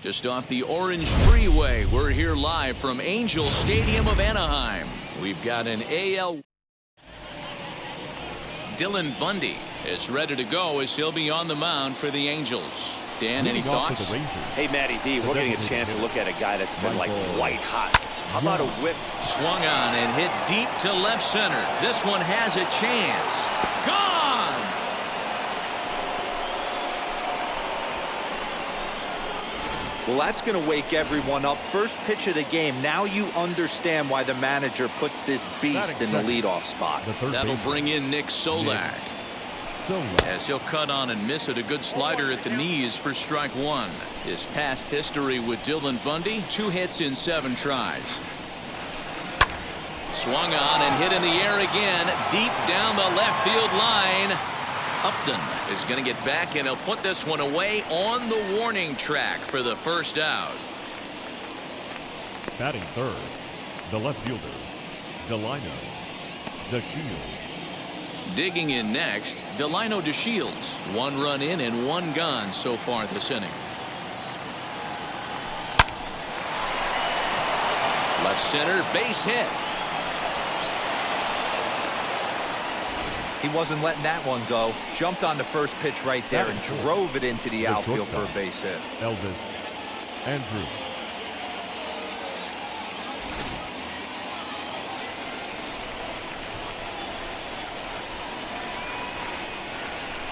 Just off the Orange Freeway, we're here live from Angel Stadium of Anaheim. We've got an AL. Dylan Bundy is ready to go as he'll be on the mound for the Angels. Dan, any thoughts? Hey, Matty V, we're getting a chance to look at a guy that's been like white hot. How about a whip? Swung on and hit deep to left center. This one has a chance. Gone! Well, that's going to wake everyone up. First pitch of the game. Now you understand why the manager puts this beast in the leadoff spot. That'll bring in Nick Solak. As he'll cut on and miss it, a good slider at the knees for strike one. His past history with Dylan Bundy, 2 hits in 7 tries. Swung on and hit in the air again, deep down the left field line. Upton is going to get back, and he'll put this one away on the warning track for the first out. Batting third, the left fielder, Delino DeShields. Digging in next, Delino DeShields. 1 run in and 1 gone so far this inning. Left center, base hit. He wasn't letting that one go. Jumped on the first pitch right there and drove it into the outfield for a base hit. Elvis Andrew.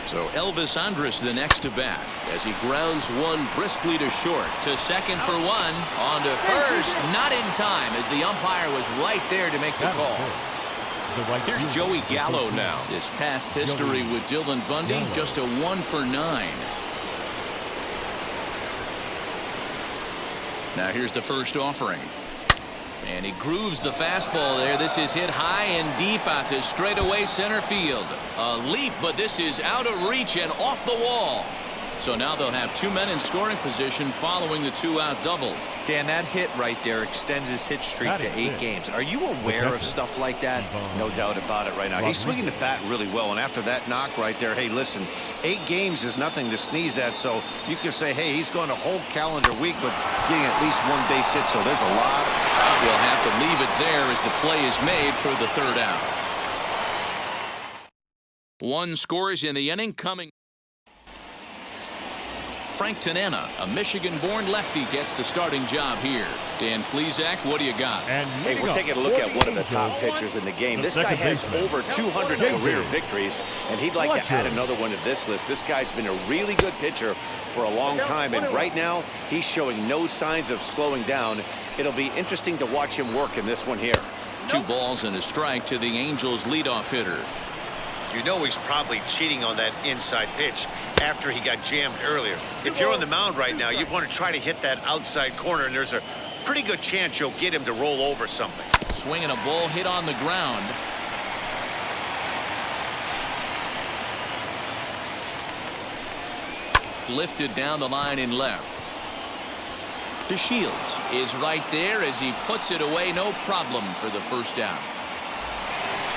So Elvis Andrus the next to bat as he grounds one briskly to short. To second for 1. On to first. Not in time as the umpire was right there to make the call. Here's Joey Gallo now. His past history with Dylan Bundy, just a 1 for 9. Now here's the first offering. And he grooves the fastball there. This is hit high and deep out to straightaway center field. A leap, but this is out of reach and off the wall. So now they'll have 2 men in scoring position following the 2-out double. Dan, that hit right there extends his hit streak to 8 games. Are you aware of stuff like that? No doubt about it right now. He's swinging the bat really well, and after that knock right there, hey, listen, 8 games is nothing to sneeze at, so you can say, hey, he's going a whole calendar week with getting at least 1 base hit, so there's a lot. We'll have to leave it there as the play is made for the 3rd out. 1 scores in the inning coming. Frank Tanana, a Michigan-born lefty, gets the starting job here. Dan Plesac, what do you got? Hey, we're taking a look at one of the top pitchers in the game. This guy has over 200 career victories, and he'd like to add another one to this list. This guy's been a really good pitcher for a long time, and right now he's showing no signs of slowing down. It'll be interesting to watch him work in this one here. 2 balls and a strike to the Angels leadoff hitter. You know he's probably cheating on that inside pitch after he got jammed earlier. If you're on the mound right now, you want to try to hit that outside corner, and there's a pretty good chance you'll get him to roll over something. Swinging a ball hit on the ground. Lifted down the line in left. DeShields is right there as he puts it away, no problem for the first out.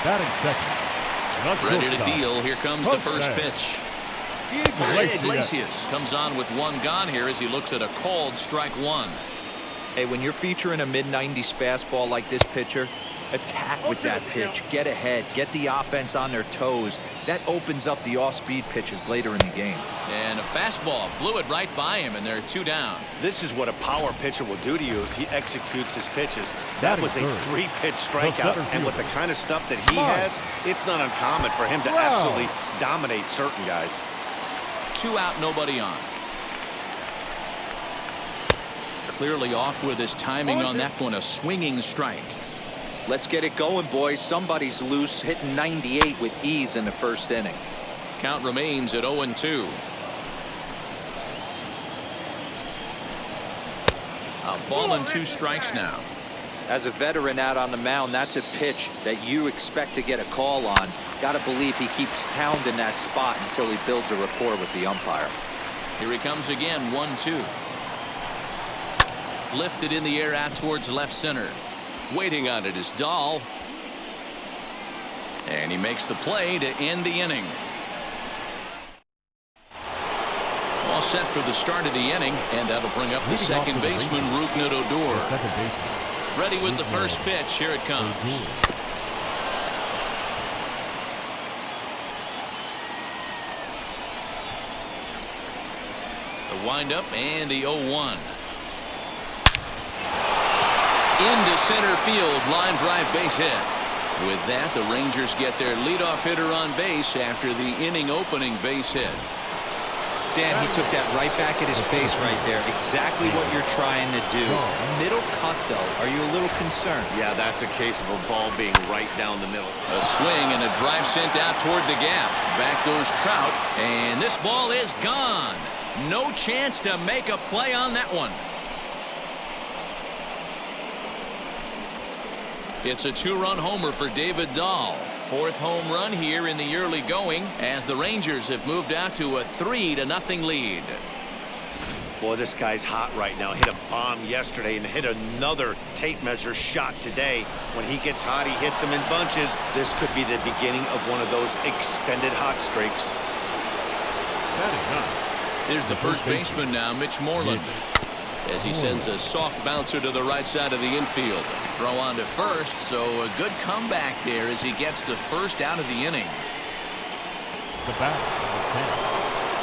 Batting second. Ready to deal. Here comes the first pitch. Jose Iglesias comes on with 1 gone here as he looks at a called strike 1. Hey, when you're featuring a mid-90s fastball like this pitcher, attack with that pitch. Get ahead. Get the offense on their toes. That opens up the off-speed pitches later in the game. And a fastball blew it right by him, and they're 2 down. This is what a power pitcher will do to you if he executes his pitches. That was a 3-pitch strikeout, and with the kind of stuff that he has, it's not uncommon for him to absolutely dominate certain guys. 2 out, nobody on. Clearly off with his timing on that one, a swinging strike. Let's get it going, boys. Somebody's loose, hitting 98 with ease in the first inning. Count remains at 0-2. A ball and 2 strikes now. As a veteran out on the mound, that's a pitch that you expect to get a call on. Got to believe he keeps pounding that spot until he builds a rapport with the umpire. Here he comes again, 1-2. Lifted in the air out towards left center. Waiting on it is Dahl. And he makes the play to end the inning. all set for the start of the inning, and that'll bring up the second baseman, Rougned Odor. Second baseman. Ready with the first pitch. Here it comes. The windup and the 0-1. Into center field, line drive base hit. With that, the Rangers get their leadoff hitter on base after the inning opening base hit. Dan, he took that right back at his face right there. Exactly what you're trying to do. Middle cut, though. Are you a little concerned? Yeah, that's a case of a ball being right down the middle. A swing and a drive sent out toward the gap. Back goes Trout, and this ball is gone. No chance to make a play on that one. It's a two-run homer for David Dahl. Fourth home run here in the early going as the Rangers have moved out to a 3-0 lead. Boy, this guy's hot right now. Hit a bomb yesterday and hit another tape measure shot today. When he gets hot, he hits them in bunches. This could be the beginning of one of those extended hot streaks. There's the first baseman now, Mitch Moreland, as he sends a soft bouncer to the right side of the infield. Throw on to first, so a good comeback there as he gets the first out of the inning. The bat, number 10.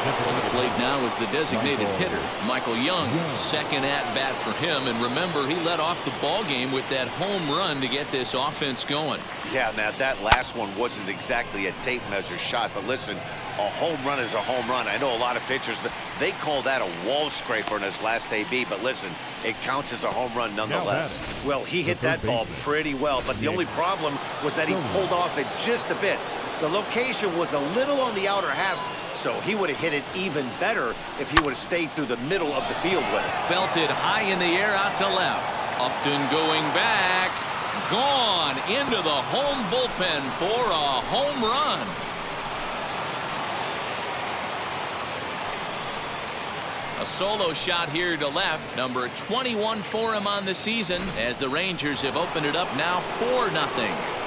On the plate now is the designated hitter, Michael Young. Second at bat for him, and remember, he led off the ball game with that home run to get this offense going. Yeah, Matt, that last one wasn't exactly a tape measure shot, but listen, a home run is a home run. I know a lot of pitchers, they call that a wall scraper in his last AB, but listen, it counts as a home run nonetheless. Well, he hit that ball pretty well, but the only problem was that he pulled off it just a bit. The location was a little on the outer half, so he would have hit it even better if he would have stayed through the middle of the field with it. Belted high in the air out to left. Upton going back. Gone into the home bullpen for a home run. A solo shot here to left. Number 21 for him on the season as the Rangers have opened it up now 4-0.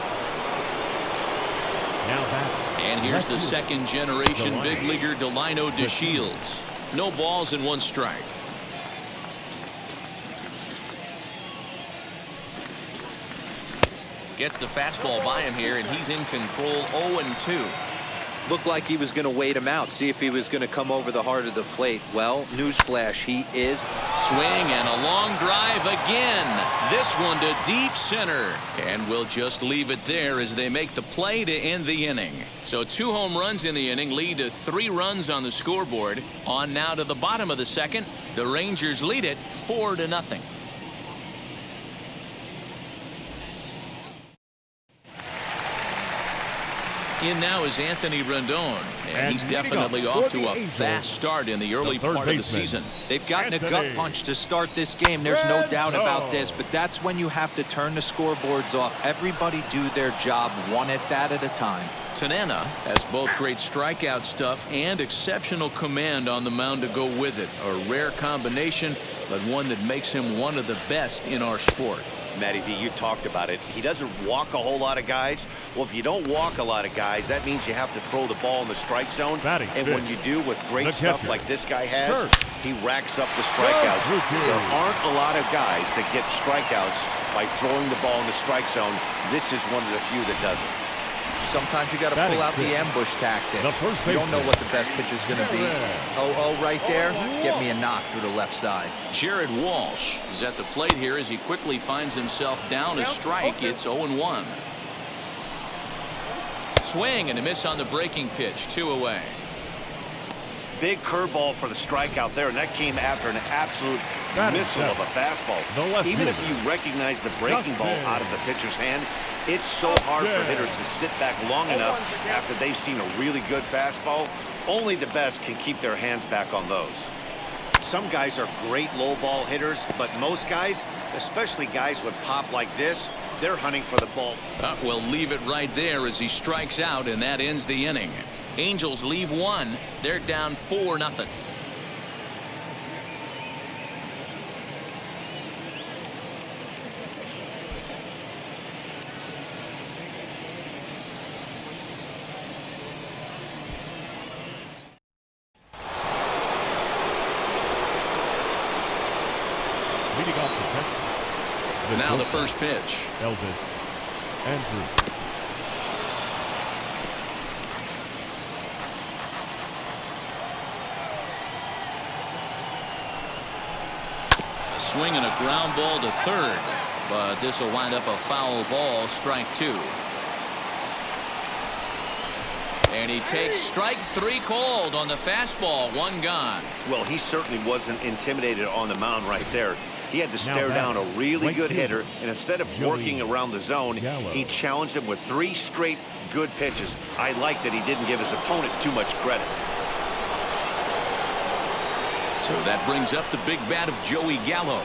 And here's the second generation big leaguer Delino DeShields. No balls and one strike. Gets the fastball by him here, and he's in control. 0-2. Looked like he was going to wait him out, see if he was going to come over the heart of the plate. Well, newsflash, he is. Swing and a long drive again. This one to deep center. And we'll just leave it there as they make the play to end the inning. So 2 home runs in the inning lead to 3 runs on the scoreboard. On now to the bottom of the second. The Rangers lead it 4-0. In now is Anthony Rendon, and he's definitely off to a fast start in the early part of the season. They've gotten a gut punch to start this game. There's no doubt about this, but that's when you have to turn the scoreboards off. Everybody do their job one at bat at a time. Tanana has both great strikeout stuff and exceptional command on the mound to go with it. A rare combination, but one that makes him one of the best in our sport. Matty V, you talked about it. He doesn't walk a whole lot of guys. Well, if you don't walk a lot of guys, that means you have to throw the ball in the strike zone. And when you do with great stuff like this guy has, he racks up the strikeouts. There aren't a lot of guys that get strikeouts by throwing the ball in the strike zone. This is one of the few that does it. Sometimes you got to pull out the ambush tactic. You don't know what the best pitch is going to be. 0-0 right there. Get me a knock through the left side. Jared Walsh is at the plate here as he quickly finds himself down a strike. It's 0-1. Swing and a miss on the breaking pitch. 2 away. Big curveball for the strikeout there, and that came after an absolute missile of a fastball. Even if you recognize the breaking ball out of the pitcher's hand, it's so hard for hitters to sit back long enough after they've seen a really good fastball. Only the best can keep their hands back on those. Some guys are great low ball hitters, but most guys, especially guys with pop like this, they're hunting for the ball. We'll leave it right there as he strikes out, and that ends the inning. Angels leave 1. They're down 4-0. leading off the Texans. Now the first pitch. Elvis Andrews. A swing and a ground ball to third, but this will wind up a foul ball, strike 2. And he takes strike 3 called on the fastball, 1 gone. Well, he certainly wasn't intimidated on the mound right there. He had to stare down a really good hitter, and instead of working around the zone, he challenged him with 3 straight good pitches. I like that he didn't give his opponent too much credit. So that brings up the big bat of Joey Gallo.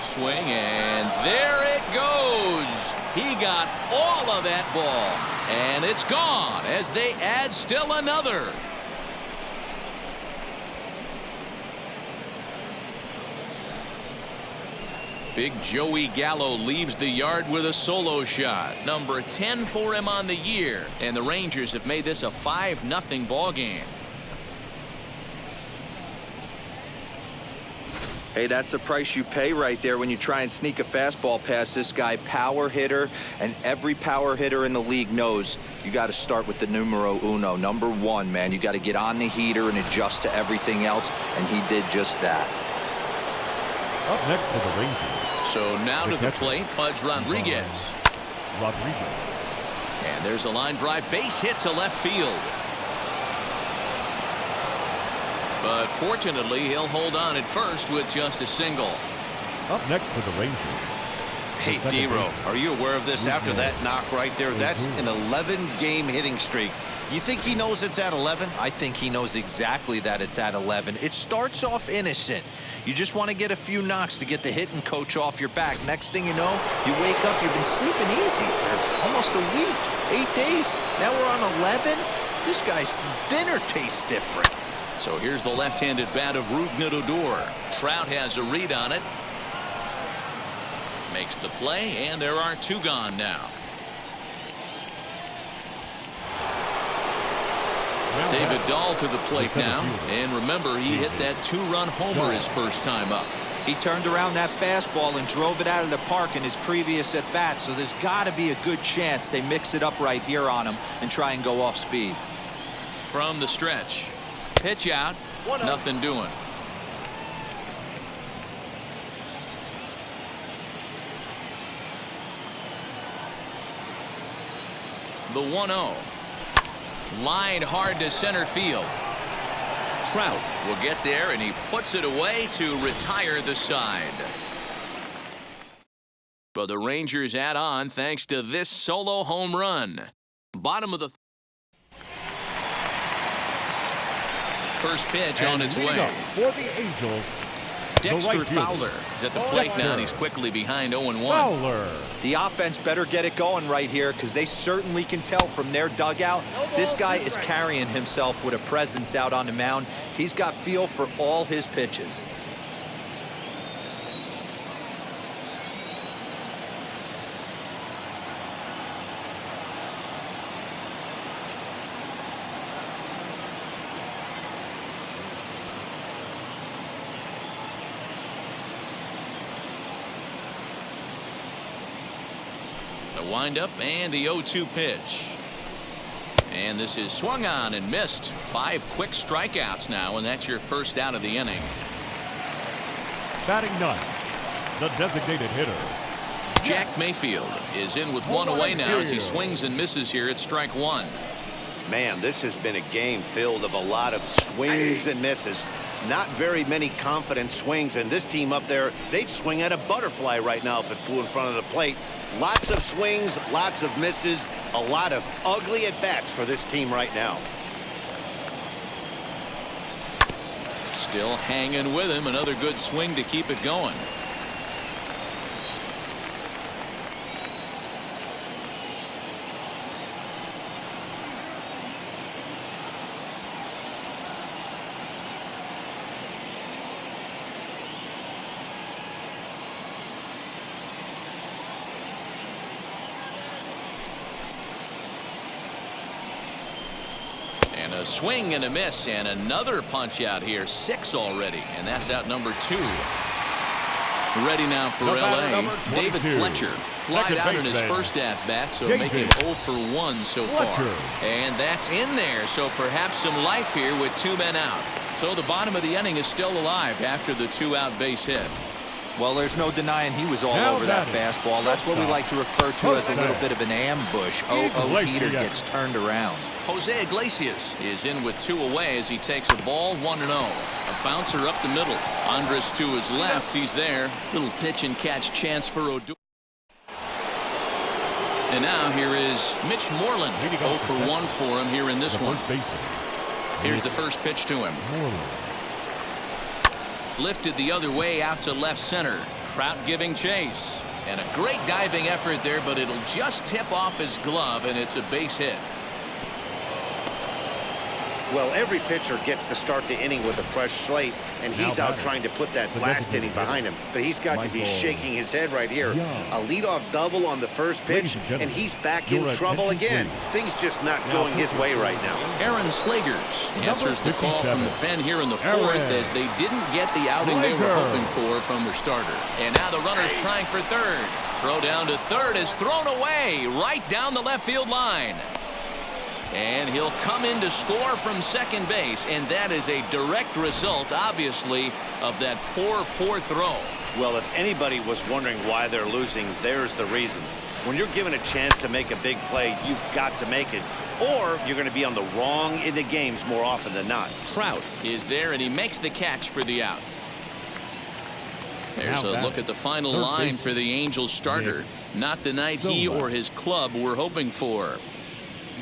Swing, and there it goes. He got all of that ball, and it's gone as they add still another. Big Joey Gallo leaves the yard with a solo shot. Number 10 for him on the year. And the Rangers have made this a 5-0 ball game. Hey, that's the price you pay right there when you try and sneak a fastball past this guy. Power hitter, and every power hitter in the league knows you got to start with the numero uno, number 1, man. You got to get on the heater and adjust to everything else, and he did just that. Up next for the Rangers. So now to the plate, Pudge Rodriguez. And there's a line drive base hit to left field. But fortunately, he'll hold on at first with just a single. Up next for the Rangers. Hey, D-Row, are you aware of this? After that knock right there, that's an 11-game hitting streak. You think he knows it's at 11? I think he knows exactly that it's at 11. It starts off innocent. You just want to get a few knocks to get the hitting coach off your back. Next thing you know, you wake up, you've been sleeping easy for almost a week, 8 days. Now we're on 11. This guy's dinner tastes different. So here's the left-handed bat of Rougned Odor. Trout has a read on it. Makes the play, and there are 2 gone now. David Dahl to the plate now. And remember, he hit that 2-run homer his first time up. He turned around that fastball and drove it out of the park in his previous at-bat, so there's got to be a good chance they mix it up right here on him and try and go off speed. From the stretch. Pitch out. Nothing doing. The 1-0. Lined hard to center field. Trout will get there, and he puts it away to retire the side. But the Rangers add on thanks to this solo home run. Bottom of the first pitch on its way. For the Angels, Dexter Fowler is at the plate now, and he's quickly behind 0-1. Fowler. The offense better get it going right here because they certainly can tell from their dugout this guy is carrying himself with a presence out on the mound. He's got feel for all his pitches. The windup and the 0-2 pitch. And this is swung on and missed. 5 quick strikeouts now, and that's your first out of the inning. Batting 9, the designated hitter, Jack Mayfield is in with 1 away now as he swings and misses here at strike 1. Man, this has been a game filled of a lot of swings and misses. Not very many confident swings, and this team up there, they'd swing at a butterfly right now if it flew in front of the plate. Lots of swings, lots of misses, a lot of ugly at-bats for this team right now. Still hanging with him. Another good swing to keep it going. And a swing and a miss, and another punch out here. 6 already, and that's out number 2. Ready now for L.A. David Fletcher flied out in his first at-bat, so making 0 for 1 so far. And that's in there, so perhaps some life here with 2 men out. So the bottom of the inning is still alive after the 2-out base hit. Well, there's no denying he was all over that fastball. That's what we like to refer to as a little bit of an ambush. Heater gets turned around. Jose Iglesias is in with 2 away as he takes a ball 1-0. A bouncer up the middle. Andres to his left. He's there. Little pitch and catch chance for Odor. And now here is Mitch Moreland. 0 for 1 for him here in this one. Here's the first pitch to him. Lifted the other way out to left center. Trout giving chase. And a great diving effort there, but it'll just tip off his glove, and it's a base hit. Well, every pitcher gets to start the inning with a fresh slate, and he's out trying to put that last inning behind him. But he's got to be shaking his head right here. A leadoff double on the first pitch, and he's back in trouble again. Things just not going his way right now. Aaron Slagers answers the call from the pen here in the 4th as they didn't get the outing they were hoping from their starter. And now the runner's trying for third. Throw down to third is thrown away right down the left field line. And he'll come in to score from second base, and that is a direct result, obviously, of that poor throw. Well, if anybody was wondering why they're losing, there's the reason. When you're given a chance to make a big play, you've got to make it, or you're going to be on the wrong end of games more often than not. Trout is there, and he makes the catch for the out. There's a look at the final line for the Angels starter. Not the night he or his club were hoping for.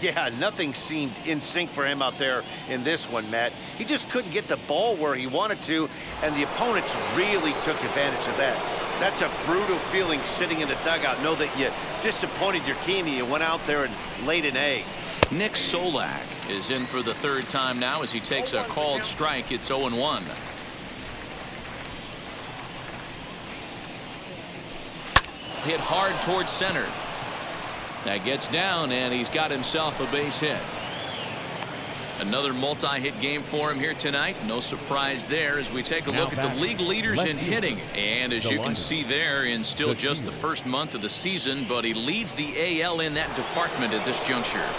Yeah, nothing seemed in sync for him out there in this one, Matt. He just couldn't get the ball where he wanted to, and the opponents really took advantage of that. That's a brutal feeling sitting in the dugout. Know that you disappointed your team and you went out there and laid an egg. Nick Solak is in for the 3rd time now as he takes a called strike. It's 0-1. Hit hard towards center. That gets down, and he's got himself a base hit. Another multi-hit game for him here tonight. No surprise there as we take a look at the league leaders in hitting. And as you can see there, in still just the first month of the season, but he leads the AL in that department at this juncture.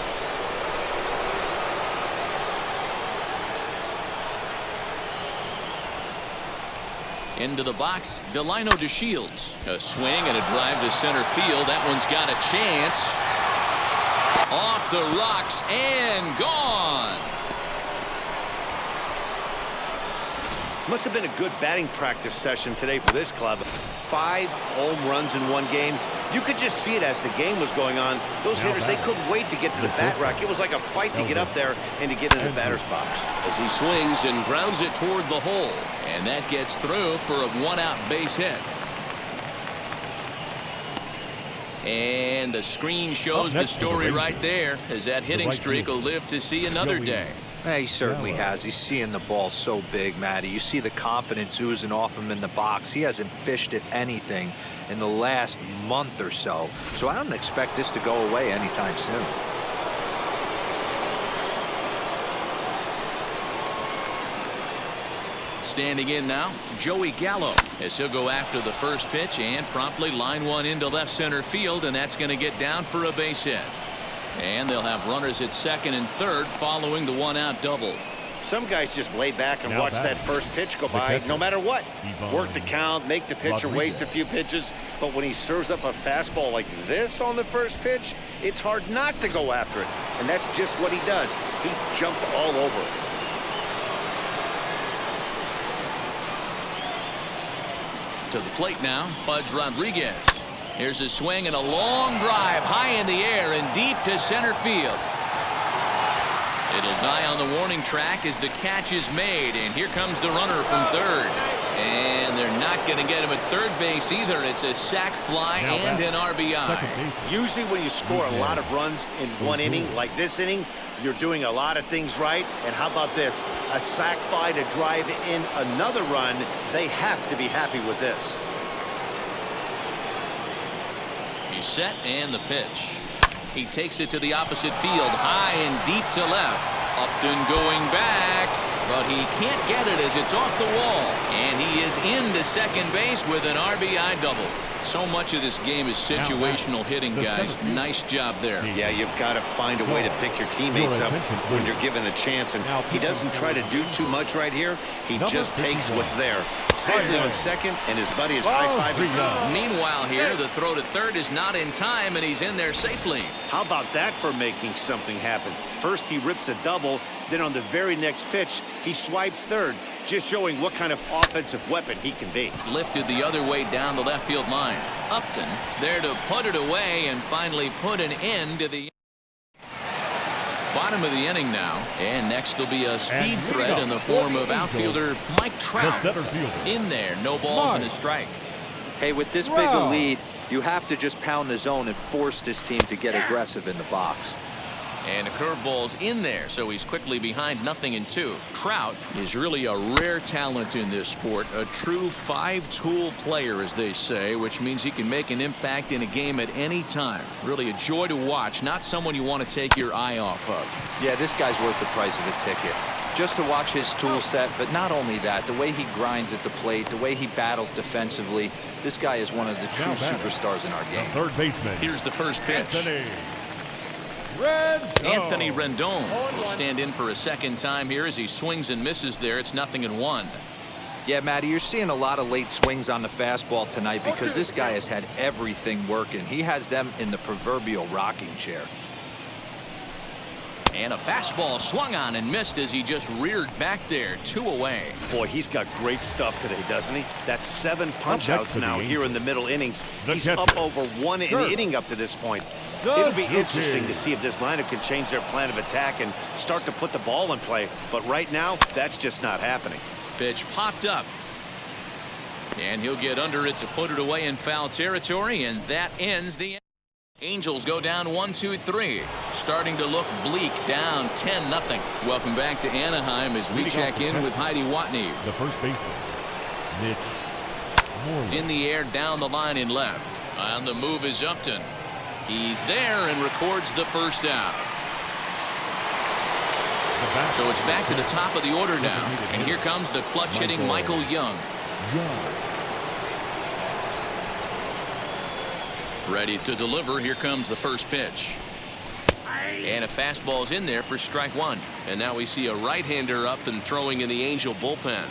Into the box, Delino DeShields. A swing and a drive to center field. That one's got a chance. Off the rocks and gone. Must have been a good batting practice session today for this club. 5 home runs in one game. You could just see it as the game was going on. Those hitters, they couldn't wait to get to the bat rack. It was like a fight to get up there and to get in the batter's box. As he swings and grounds it toward the hole. And that gets through for a 1-out base hit. And the screen shows the story right there as that hitting streak will live to see another day. He certainly has. He's seeing the ball so big, Matty. You see the confidence oozing off him in the box. He hasn't fished at anything in the last month or so. So I don't expect this to go away anytime soon. Standing in now, Joey Gallo, as he'll go after the first pitch and promptly line one into left center field, and that's going to get down for a base hit. And they'll have runners at second and third following the 1-out double. Some guys just lay back and watch that first pitch go by no matter what. Work the count, make the pitcher waste a few pitches. But when he serves up a fastball like this on the first pitch, it's hard not to go after it. And that's just what he does. He jumped all over it. To the plate now, Pudge Rodriguez. Here's a swing and a long drive high in the air and deep to center field. It'll die on the warning track as the catch is made, and here comes the runner from third. And they're not going to get him at third base either. It's a sac fly and an RBI. Usually when you score a lot of runs in one inning, like this inning, you're doing a lot of things right. And how about this? A sac fly to drive in another run. They have to be happy with this. He's set and the pitch. He takes it to the opposite field, high and deep to left. Upton going back, but he He can't get it as it's off the wall. And he is into second base with an RBI double. So much of this game is situational hitting, guys. Nice job there. Yeah, you've got to find a way to pick your teammates up when you're given the chance. And he doesn't try to do too much right here. He just takes what's there. Safely on second, and his buddy is high-fiving. Meanwhile here, the throw to third is not in time, and he's in there safely. How about that for making something happen? First, he rips a double. Then on the very next pitch, he swipes third, just showing what kind of offensive weapon he can be. Lifted the other way down the left field line. Upton is there to put it away and finally put an end to the bottom of the inning now. And next will be a speed threat in the form of outfielder Mike Trout. In there, no balls and a strike. Hey, with this big a lead, you have to just pound the zone and force this team to get aggressive in the box. And a curveball's in there, so he's quickly behind 0-2. Trout is really a rare talent in this sport, a true five-tool player, as they say, which means he can make an impact in a game at any time. Really a joy to watch, not someone you want to take your eye off of. Yeah, this guy's worth the price of a ticket. Just to watch his tool set, but not only that, the way he grinds at the plate, the way he battles defensively, this guy is one of the true superstars in our game. Third baseman. Here's the first pitch. Anthony Rendon will stand in for a second time here as he swings and misses there. It's 0-1. Yeah, Matty, you're seeing a lot of late swings on the fastball tonight because this guy has had everything working. He has them in the proverbial rocking chair. And a fastball swung on and missed as he just reared back there. 2 away. Boy, he's got great stuff today, doesn't he? That's 7 punch-outs now here in the middle innings. He's up over 1 inning up to this point. It'll be interesting to see if this lineup can change their plan of attack and start to put the ball in play. But right now, that's just not happening. Pitch popped up. And he'll get under it to put it away in foul territory, and that ends the Angels go down 1-2-3. Starting to look bleak, down 10-0. Welcome back to Anaheim as we check in with Heidi Watney. The first baseman, Mitch. In the air down the line in left. On the move is Upton. He's there and records the first out. So it's back to the top of the order now. And here comes the clutch hitting Michael Young. Ready to deliver. Here comes the first pitch. And a fastball's in there for strike 1. And now we see a right-hander up and throwing in the Angel bullpen.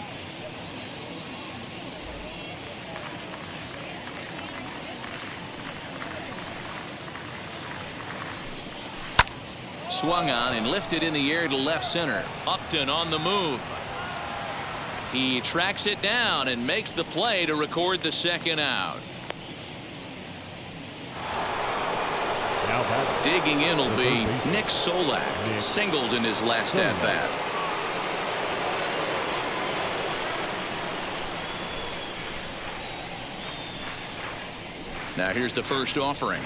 Swung on and lifted in the air to left center. Upton on the move. He tracks it down and makes the play to record the second out. Digging in will be Nick Solak. Singled in his last at-bat. Now here's the first offering.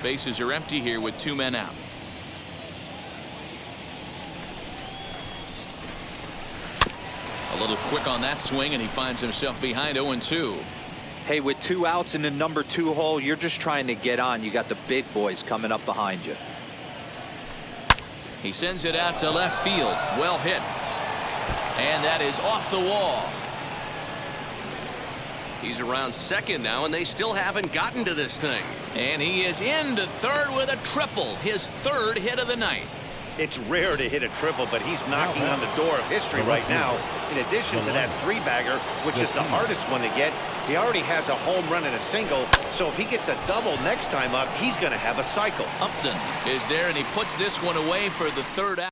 Bases are empty here with 2 men out. A little quick on that swing, and he finds himself behind 0-2. Hey, with 2 outs in the number 2 hole, you're just trying to get on. You got the big boys coming up behind you. He sends it out to left field. Well hit. And that is off the wall. He's around second now, and they still haven't gotten to this thing. And he is into third with a triple. His 3rd hit of the night. It's rare to hit a triple, but he's knocking on the door of history right now. In addition to that 3-bagger, which is the hardest one to get, he already has a home run and a single. So if he gets a double next time up, he's going to have a cycle. Upton is there, and he puts this one away for the 3rd out.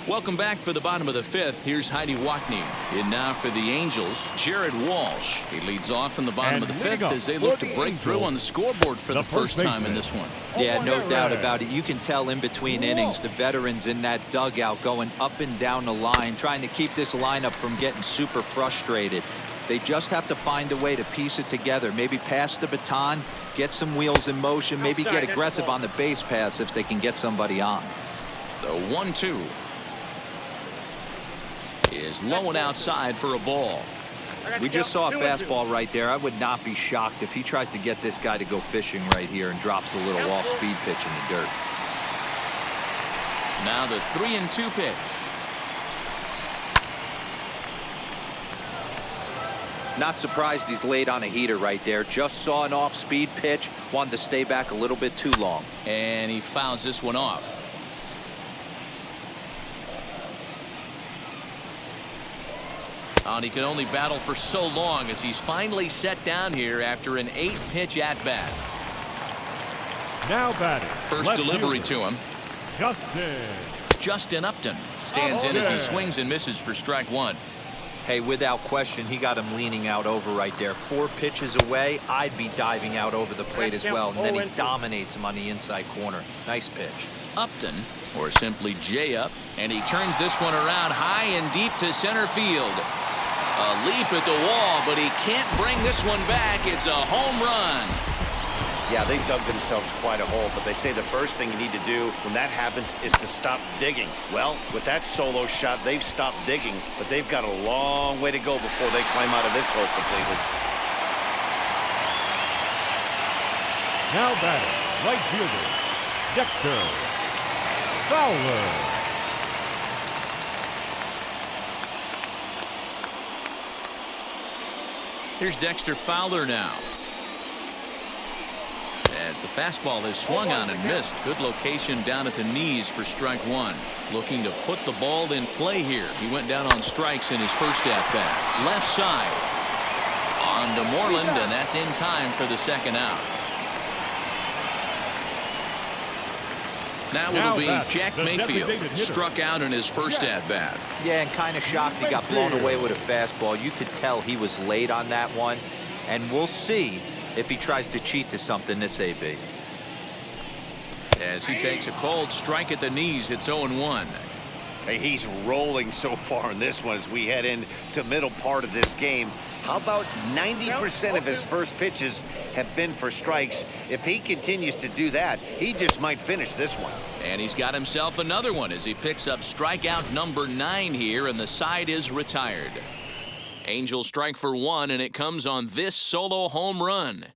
Welcome back for the bottom of the 5th. Here's Heidi Watney. In now for the Angels, Jared Walsh. He leads off in the bottom of the 5th as they look to break through on the scoreboard for the first time in this one. Yeah, no doubt about it. You can tell in between innings, the veterans in that dugout going up and down the line, trying to keep this lineup from getting super frustrated. They just have to find a way to piece it together. Maybe pass the baton, get some wheels in motion, maybe get aggressive on the base paths if they can get somebody on. The 1-2. Is low and outside for a ball. We just saw a fastball right there. I would not be shocked if he tries to get this guy to go fishing right here and drops a little off-speed pitch in the dirt. Now the 3-2 pitch. Not surprised he's laid on a heater right there. Just saw an off-speed pitch. Wanted to stay back a little bit too long. And he fouls this one off. And he can only battle for so long as he's finally set down here after an 8-pitch at-bat. Now batting. First delivery to him. Justin Upton stands in as he swings and misses for strike one. Hey, without question, he got him leaning out over right there. 4 pitches away, I'd be diving out over the plate as well. And then he dominates him on the inside corner. Nice pitch. Upton, or simply J-Up, and he turns this one around high and deep to center field. A leap at the wall, but he can't bring this one back. It's a home run. Yeah, they dug themselves quite a hole, but they say the first thing you need to do when that happens is to stop digging. Well, with that solo shot, they've stopped digging, but they've got a long way to go before they climb out of this hole completely. now batting, right fielder, Dexter Fowler. Here's Dexter Fowler now. As the fastball is swung on and missed. Good location down at the knees for strike one. Looking to put the ball in play here. He went down on strikes in his first at-bat. Left side. On to Moreland, and that's in time for the second out. Now it'll be Jack Mayfield. Struck out in his first at-bat. Yeah, and kind of shocked he got blown away with a fastball. You could tell he was late on that one. And we'll see if he tries to cheat to something this AB. As he takes a cold strike at the knees, it's 0-1. Hey, he's rolling so far in this one as we head into middle part of this game. How about 90% of his first pitches have been for strikes? If he continues to do that, he just might finish this one. And he's got himself another one as he picks up strikeout number 9 here, and the side is retired. Angels strike for 1, and it comes on this solo home run.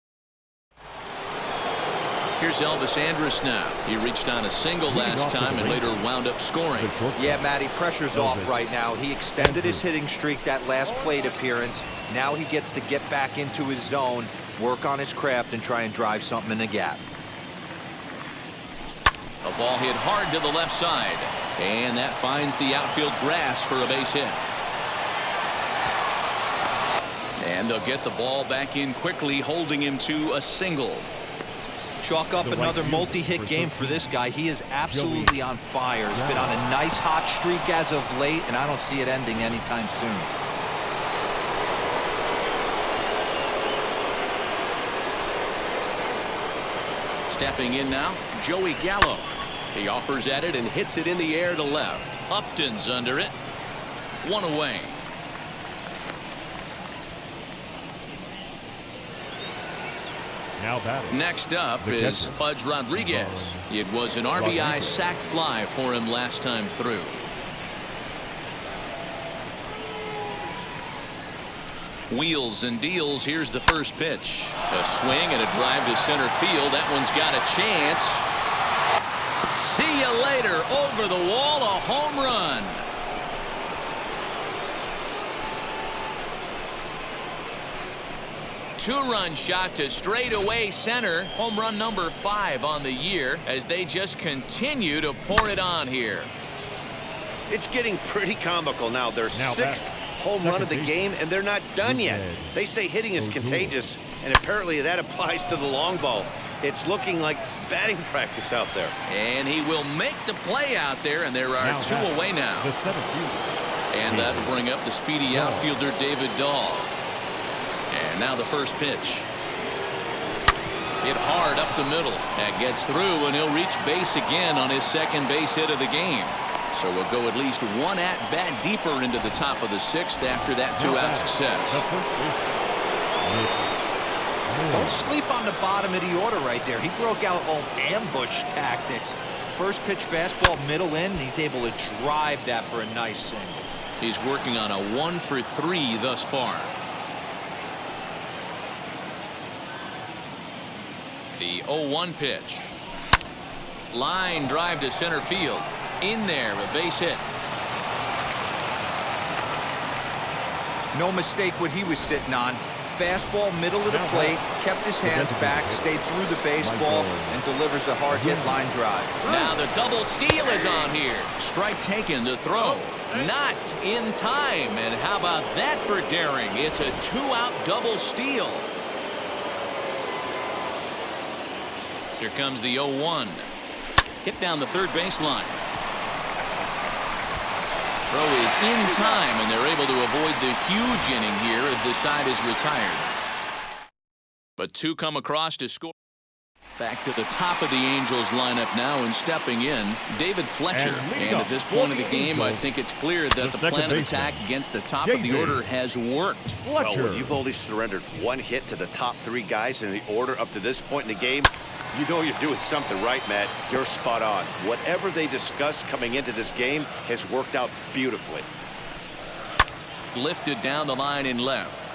Here's Elvis Andrus now. He reached on a single last time and later wound up scoring. Yeah, Matty, pressure's off right now. He extended his hitting streak that last plate appearance. Now he gets to get back into his zone, work on his craft, and try and drive something in the gap. A ball hit hard to the left side, and that finds the outfield grass for a base hit. And they'll get the ball back in quickly, holding him to a single. Chalk up another multi-hit game for this guy. He is absolutely on fire. He's been on a nice hot streak as of late, and I don't see it ending anytime soon. Stepping in now, Joey Gallo. He offers at it and hits it in the air to left. Upton's under it. 1 away. Now batting. Next up is Pudge Rodriguez. It was an RBI sac fly for him last time through. Wheels and deals. Here's the first pitch. A swing and a drive to center field. That one's got a chance. See you later. Over the wall, a home run. Two-run shot to straightaway center. Home run number 5 on the year as they just continue to pour it on here. It's getting pretty comical now. Their 6th home run of the game, and they're not done yet. They say hitting is contagious, and apparently that applies to the long ball. It's looking like batting practice out there. And he will make the play out there, and there are 2 away now. And that'll bring up the speedy outfielder David Dahl. And now the first pitch. Hit hard up the middle. That gets through, and he'll reach base again on his second base hit of the game. So we'll go at least 1 at-bat deeper into the top of the 6th after that 2-out success. Don't sleep on the bottom of the order right there. He broke out all ambush tactics. First pitch fastball middle in, and he's able to drive that for a nice single. He's working on a 1 for 3 thus far. The 0-1 pitch. Line drive to center field. In there, a base hit. No mistake what he was sitting on. Fastball, middle of the plate, kept his hands back, stayed through the baseball, and delivers a hard hit line drive. Now the double steal is on here. Strike taken, the throw. Not in time. And how about that for daring? It's a 2-out double steal. Here comes the 0-1. Hit down the third baseline. Throw is in time, and they're able to avoid the huge inning here as the side is retired. But two come across to score. Back to the top of the Angels lineup now, and stepping in, David Fletcher. And at this point of the game, I think it's clear that the plan of attack against the top of the order has worked. Well, when you've only surrendered one hit to the top three guys in the order up to this point in the game, you know you're doing something right, Matt. You're spot on. Whatever they discussed coming into this game has worked out beautifully. Lifted down the line in left.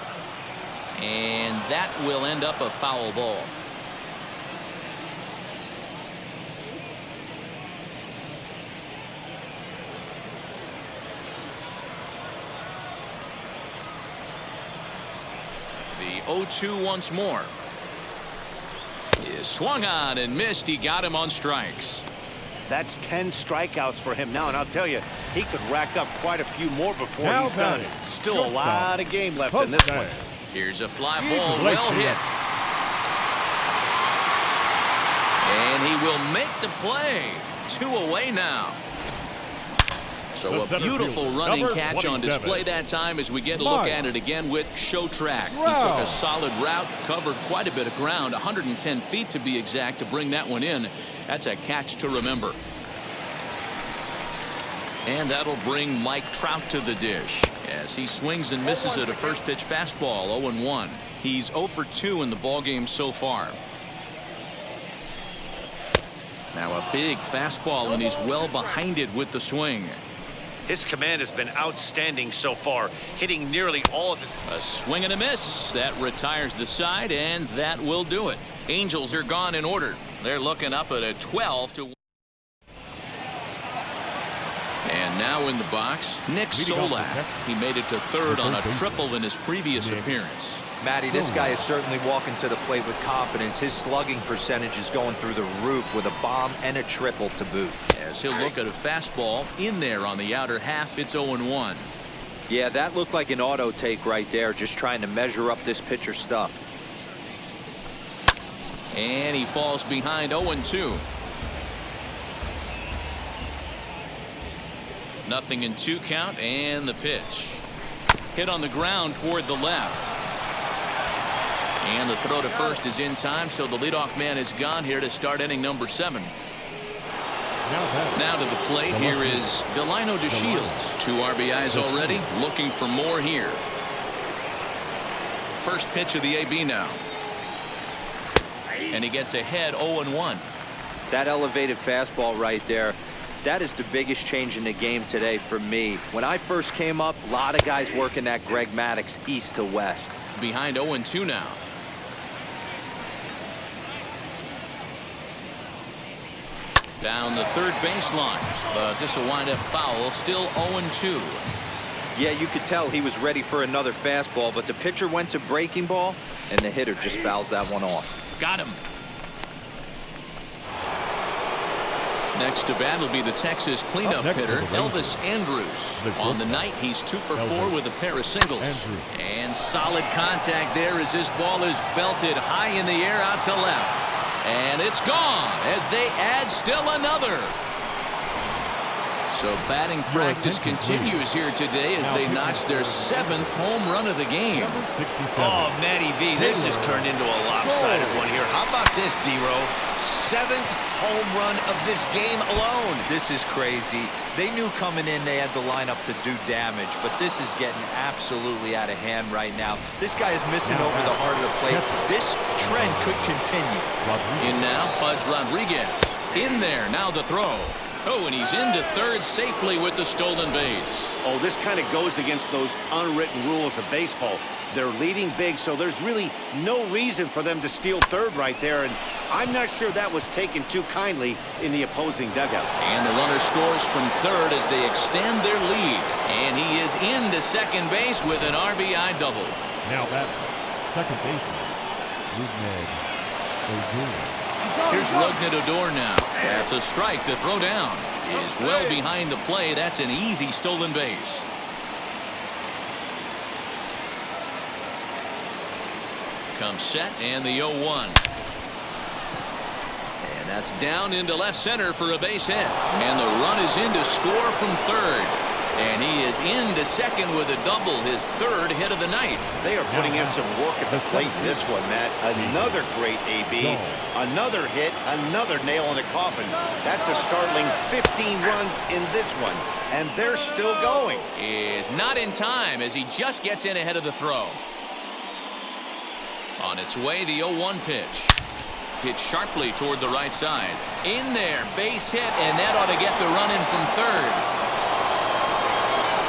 And that will end up a foul ball. The 0-2 once more. Is swung on and missed. He got him on strikes. That's 10 strikeouts for him now, and I'll tell you, he could rack up quite a few more before he's done. Still a lot of game left in this one. Here's a fly ball, well hit. And he will make the play. 2 away now. So a beautiful running catch on display that time as we get a look at it again with Show Track. He took a solid route, covered quite a bit of ground, 110 feet to be exact, to bring that one in. That's a catch to remember. And that'll bring Mike Trout to the dish as he swings and misses at a first pitch fastball. 0-1. He's 0 for 2 in the ballgame so far. Now a big fastball, and he's well behind it with the swing. His command has been outstanding so far, hitting nearly all of his... A swing and a miss. That retires the side, and that will do it. Angels are gone in order. They're looking up at a 12-1. And now in the box, Nick Solak. He made it to third on a triple in his previous appearance. Matty, this guy is certainly walking to the plate with confidence. His slugging percentage is going through the roof with a bomb and a triple to boot. As he'll look at a fastball in there on the outer half, it's 0-1. Yeah, that looked like an auto take right there, just trying to measure up this pitcher stuff. And he falls behind 0-2. Nothing in 2 count, and the pitch. Hit on the ground toward the left. And the throw to first is in time, so the leadoff man is gone here to start inning number 7. Now to the plate, here is Delino DeShields. 2 RBIs already, looking for more here. First pitch of the AB now. And he gets ahead 0-1. That elevated fastball right there, that is the biggest change in the game today for me. When I first came up, a lot of guys working that Greg Maddux east to west. Behind 0-2 now. Down the third baseline, but this will wind up foul. Still 0-2. Yeah, you could tell he was ready for another fastball, but the pitcher went to breaking ball, and the hitter just fouls that one off. Got him. Next to bat will be the Texas cleanup hitter, Elvis Andrus. On the night, he's 2 for 4 with a pair of singles. And solid contact there as this ball is belted high in the air out to left. And it's gone as they add still another. So batting practice continues here today as they notch their 7th home run of the game. Oh, Matty V, this has turned into a lopsided one here. How about this, D-Row? 7th home run of this game alone. This is crazy. They knew coming in they had the lineup to do damage, but this is getting absolutely out of hand right now. This guy is missing over the heart of the plate. This trend could continue. In now, Pudge Rodriguez. In there, now the throw. Oh, and he's into third safely with the stolen base. Oh, this kind of goes against those unwritten rules of baseball. They're leading big, so there's really no reason for them to steal third right there, and I'm not sure that was taken too kindly in the opposing dugout. And the runner scores from third as they extend their lead. And he is into second base with an RBI double. Now batting, second baseman, Rugned Odor. Here's Rugned Odor now. That's a strike. The throw down is well behind the play. That's an easy stolen base. Comes set and the 0-1. And that's down into left center for a base hit. And the run is in to score from third. And he is into second with a double, his third hit of the night. They are putting in some work at the plate in this one, Matt. Another great AB, another hit, another nail in the coffin. That's a startling 15 runs in this one, and they're still going. Is not in time as he just gets in ahead of the throw. On its way, the 0-1 pitch. Hit sharply toward the right side. In there, base hit, and that ought to get the run in from third.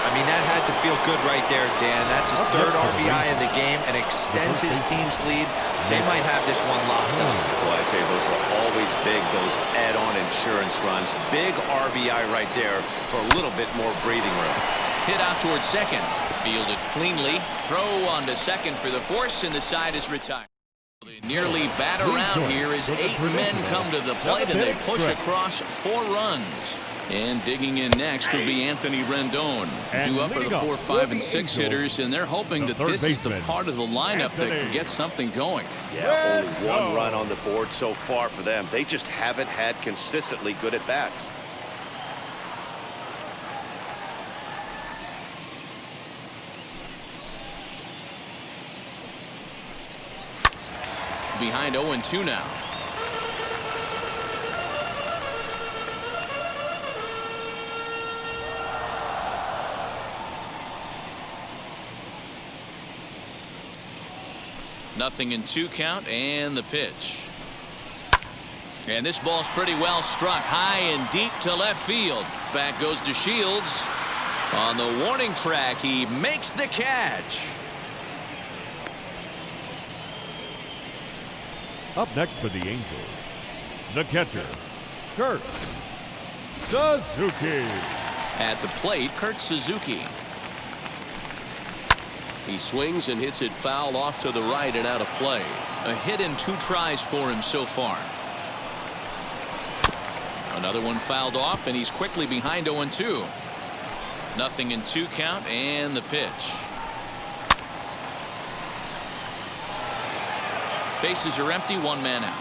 I mean, that had to feel good right there, Dan. That's his third RBI of the game and extends his team's lead. They might have this one locked up. Well, I'd say those are always big, those add-on insurance runs. Big RBI right there for a little bit more breathing room. Hit out towards second. Fielded cleanly. Throw on to second for the force, and the side is retired. They nearly bat around here as 8 men come to the plate, and they push across 4 runs. And digging in next will be Anthony Rendon. Due up are the 4, 5, and 6 hitters, and they're hoping that this is the part of the lineup that can get something going. Yeah, only 1 run on the board so far for them. They just haven't had consistently good at-bats. Behind 0-2 now. Nothing in 2 count, and the pitch. And this ball's pretty well struck high and deep to left field. Back goes to Shields. On the warning track, he makes the catch. Up next for the Angels, the catcher, Kurt Suzuki. At the plate, Kurt Suzuki. He swings and hits it foul off to the right and out of play. A hit in 2 tries for him so far. Another one fouled off, and he's quickly behind 0-2. Nothing in 2 count, and the pitch. Bases are empty, 1 man out.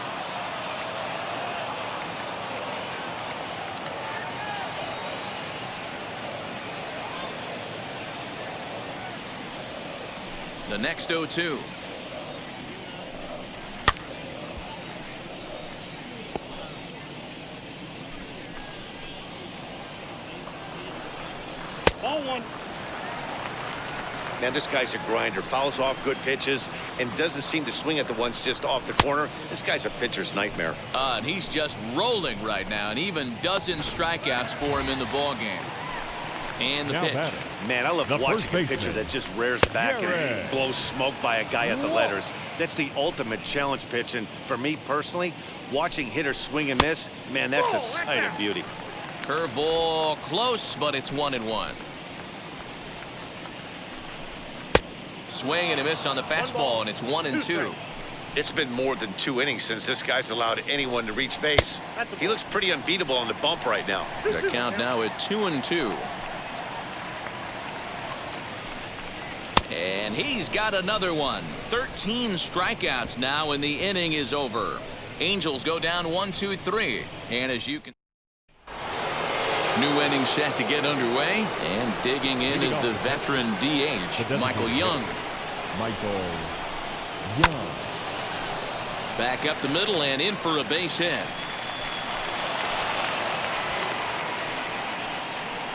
The next 0-2. Ball 1. Man, this guy's a grinder. Fouls off good pitches and doesn't seem to swing at the ones just off the corner. This guy's a pitcher's nightmare. And he's just rolling right now, and even dozen strikeouts for him in the ballgame. And the Now pitch. batting, Man, I love the watching first a baseman, pitcher that just rears back and blows smoke by a guy at the letters. That's the ultimate challenge pitch, and for me personally, watching hitters swing and miss, man, that's a sight of beauty. Curveball close, but it's 1-1. Swing and a miss on the fastball, and it's 1-2. It's been more than 2 innings since this guy's allowed anyone to reach base. He looks pretty unbeatable on the bump right now. The count now at 2-2. And he's got another one. 13 strikeouts now, and the inning is over. Angels go down 1-2-3. And as you can, new inning set to get underway, and digging in is the veteran DH, Michael Young. Michael Young. Back up the middle and in for a base hit.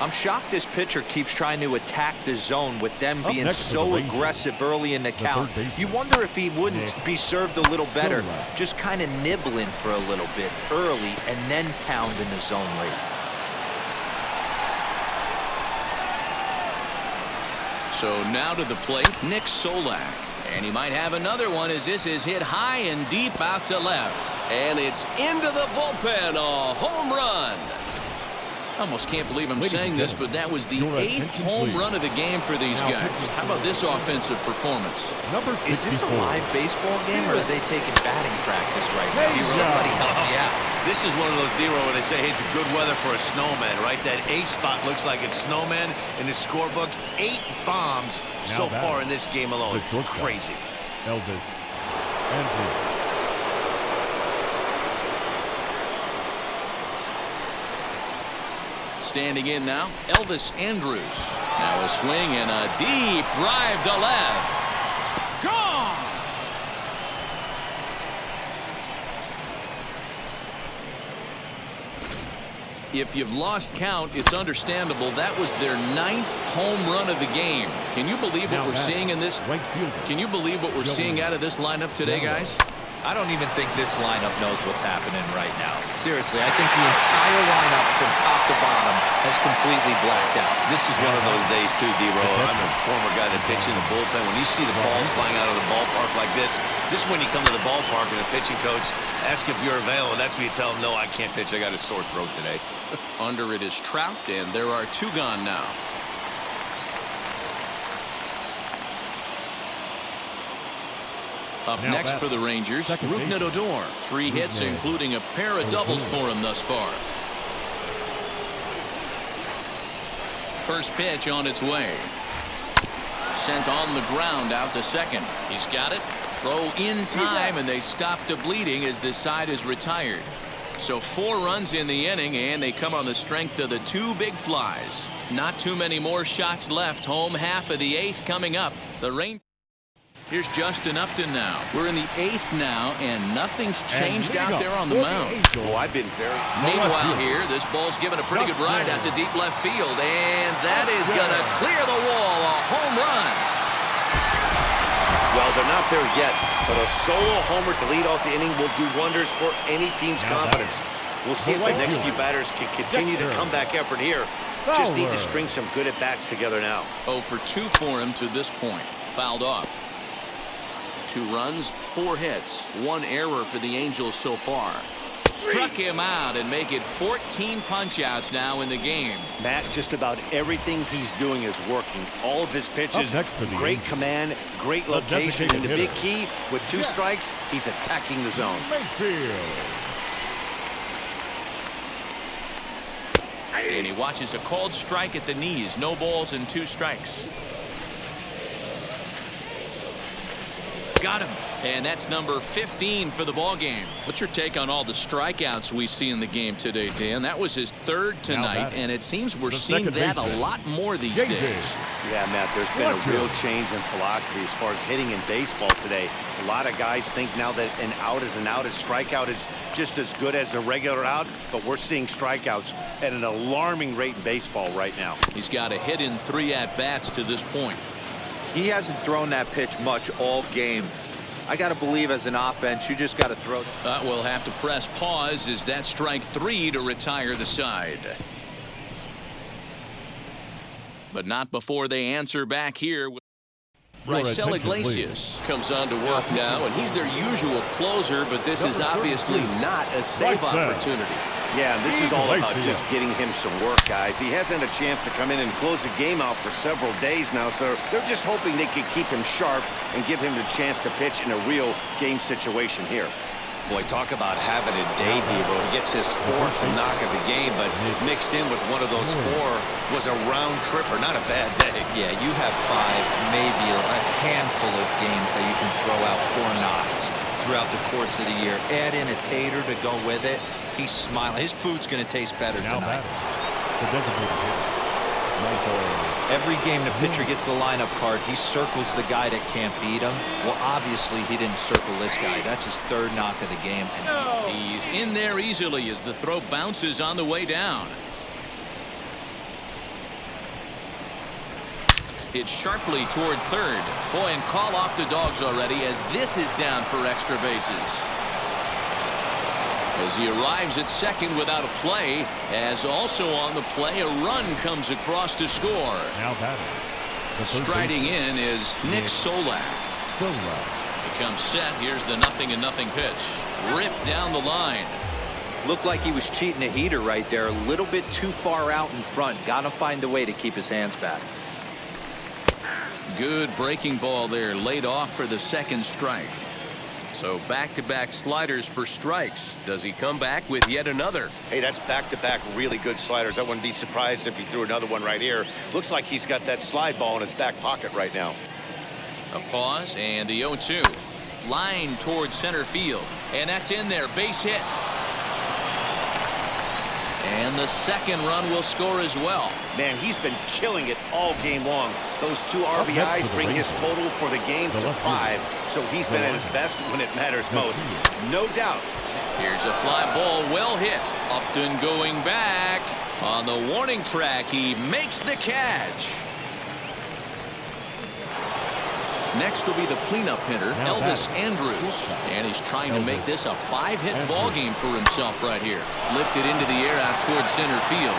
I'm shocked this pitcher keeps trying to attack the zone with them being so aggressive early in the count. You wonder if he wouldn't be served a little better, just kind of nibbling for a little bit early and then pounding the zone late. So now to the plate, Nick Solak. And he might have another one as this is hit high and deep out to left. And it's into the bullpen. A home run. I almost can't believe I'm saying this, but that was the 8th home run of the game for these guys. How about this offensive performance? Is this a live baseball game, or are they taking batting practice right now? Somebody help me out. This is one of those, D-Row, when they say, hey, it's good weather for a snowman, right? That 8 spot looks like it's snowman in the scorebook. 8 bombs so far in this game alone. Crazy. Elvis Andrews. Standing in now, Elvis Andrews. Now a swing and a deep drive to left. Gone! If you've lost count, it's understandable. That was their 9th home run of the game. Can you believe what we're seeing in this? Can you believe what we're seeing out of this lineup today, guys? I don't even think this lineup knows what's happening right now. Seriously, I think the entire lineup from top to bottom has completely blacked out. This is one of those days, too, D-Row. I'm a former guy that pitched in the bullpen. When you see the ball flying out of the ballpark like this is when you come to the ballpark and the pitching coach asks if you're available. That's when you tell him, no, I can't pitch. I got a sore throat today. Under it is Trout, and there are 2 gone now. Up next for the Rangers, Rougned Odor. 3 hits, including a pair of doubles for him thus far. First pitch on its way. Sent on the ground out to second. He's got it. Throw in time, and they stop the bleeding as this side is retired. So 4 runs in the inning, and they come on the strength of the 2 big flies. Not too many more shots left. Home half of the 8th coming up. The Rangers. Here's Justin Upton now. We're in the 8th now, and nothing's changed out there on the mound. Oh, I've been very... Meanwhile here, this ball's given a pretty good ride out to deep left field, and that is going to clear the wall. A home run. Well, they're not there yet, but a solo homer to lead off the inning will do wonders for any team's confidence. We'll see if the next few batters can continue the comeback effort here. Just need to string some good at-bats together now. 0 for 2 for him to this point. Fouled off. 2 runs, 4 hits, 1 error for the Angels so far. Struck him out and make it 14 punch-outs now in the game. Matt, just about everything he's doing is working. All of his pitches, great command, great location, and the big key, with 2 strikes, he's attacking the zone. And he watches a called strike at the knees. No balls and 2 strikes. Got him. And that's number 15 for the ball game. What's your take on all the strikeouts we see in the game today, Dan? That was his 3rd tonight, and it seems we're seeing that a lot more these days. Yeah, Matt, there's been a real change in philosophy as far as hitting in baseball today. A lot of guys think now that an out is an out, a strikeout is just as good as a regular out, but we're seeing strikeouts at an alarming rate in baseball right now. He's got a hit in 3 at-bats to this point. He hasn't thrown that pitch much all game. I got to believe as an offense, you just got to throw. We'll have to press pause as that strike 3 to retire the side. But not before they answer back here. Raisel Iglesias comes on to work now, and he's their usual closer, but this is obviously not a safe opportunity. Yeah, this is all about just getting him some work, guys. He hasn't had a chance to come in and close the game out for several days now, so they're just hoping they can keep him sharp and give him the chance to pitch in a real game situation here. Boy, talk about having a day, Debo. He gets his 4th knock of the game, but mixed in with one of those 4 was a round tripper. Not a bad day. Yeah, you have 5, maybe a handful of games that you can throw out 4 knocks throughout the course of the year. Add in a tater to go with it. He's smiling. His food's going to taste better tonight. Every game the pitcher gets the lineup card, he circles the guy that can't beat him. Well, obviously, he didn't circle this guy. That's his 3rd knock of the game. He's in there easily as the throw bounces on the way down. It's sharply toward 3rd. Boy, and call off the dogs already as this is down for extra bases. As he arrives at 2nd without a play, as also on the play, a run comes across to score. Now batting, Striding in is Nick Solak. He comes set. Here's the 0-0 pitch. Ripped down the line. Looked like he was cheating a heater right there. A little bit too far out in front. Got to find a way to keep his hands back. Good breaking ball there. Laid off for the second strike. So back-to-back sliders for strikes. Does he come back with yet another? Hey, that's back-to-back really good sliders. I wouldn't be surprised if he threw another one right here. Looks like he's got that slide ball in his back pocket right now. A pause and the 0-2. Line towards center field. And that's in there. Base hit. And the second run will score as well. Man, he's been killing it all game long. Those 2 RBIs bring his total for the game to 5. So he's been at his best when it matters most. No doubt. Here's a fly ball, well hit. Upton going back. On the warning track, he makes the catch. Next will be the cleanup hitter, Elvis Andrus. And he's trying to make this a 5-hit ball game for himself right here. Lifted into the air out towards center field.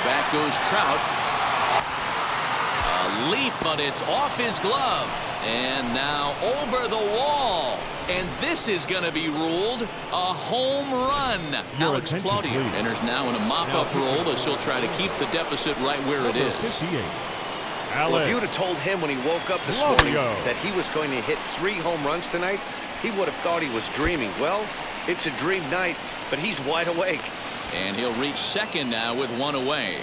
Back goes Trout. A leap, but it's off his glove. And now over the wall. And this is going to be ruled a home run. Alex Claudio enters now in a mop-up role as he'll try to keep the deficit right where it is. Well, if you would have told him when he woke up this morning that he was going to hit 3 home runs tonight, he would have thought he was dreaming. Well, it's a dream night, but he's wide awake. And he'll reach second now with 1 away.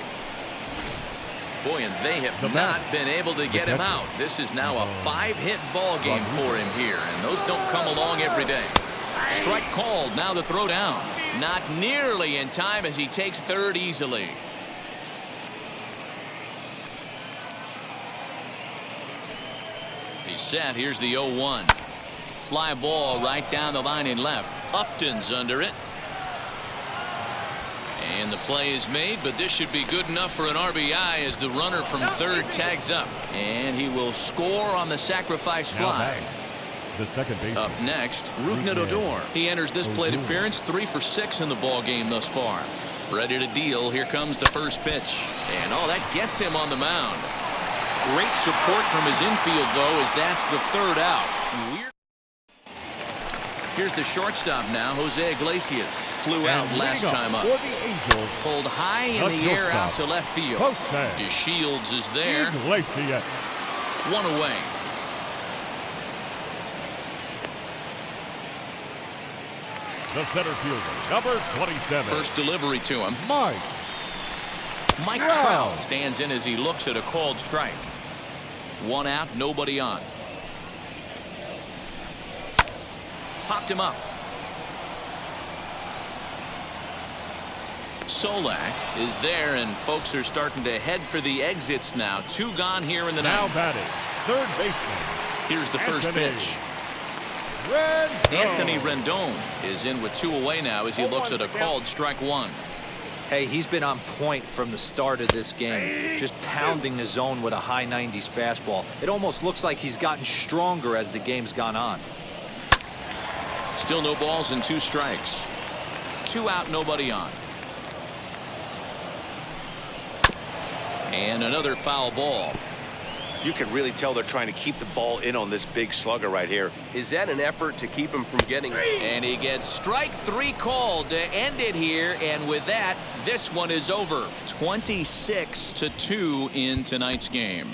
Boy, and they have not been able to get him out. This is now a 5-hit ball game for him here, and those don't come along every day. Strike called. Now the throw down. Not nearly in time as he takes third easily. He's set. Here's the 0-1. Fly ball right down the line in left. Upton's under it. And the play is made, but this should be good enough for an RBI as the runner from third tags up. And he will score on the sacrifice fly. The second base. Up next, Rougned Odor. He enters this plate appearance 3 for 6 in the ball game thus far. Ready to deal. Here comes the first pitch. And that gets him on the mound. Great support from his infield, though, as that's the third out. Here's the shortstop now, Jose Iglesias. Flew out last time up. Pulled high in the air out to left field. DeShields is there. 1 away. The center fielder, number 27. First delivery to him. Mike Wow. Trout stands in as he looks at a called strike. 1 out, nobody on. Popped him up. Solak is there, and folks are starting to head for the exits now. 2 gone here in the Now ninth. batting, third baseman. Here's the first pitch. Anthony Rendon is in with 2 away now as he looks at a called strike 1. Hey, he's been on point from the start of this game. Just pounding the zone with a high 90s fastball. It almost looks like he's gotten stronger as the game's gone on. Still no balls and 2 strikes. 2 out, nobody on. And another foul ball. You can really tell they're trying to keep the ball in on this big slugger right here. Is that an effort to keep him from getting... And he gets strike 3 called to end it here. And with that, this one is over. 26-2 in tonight's game.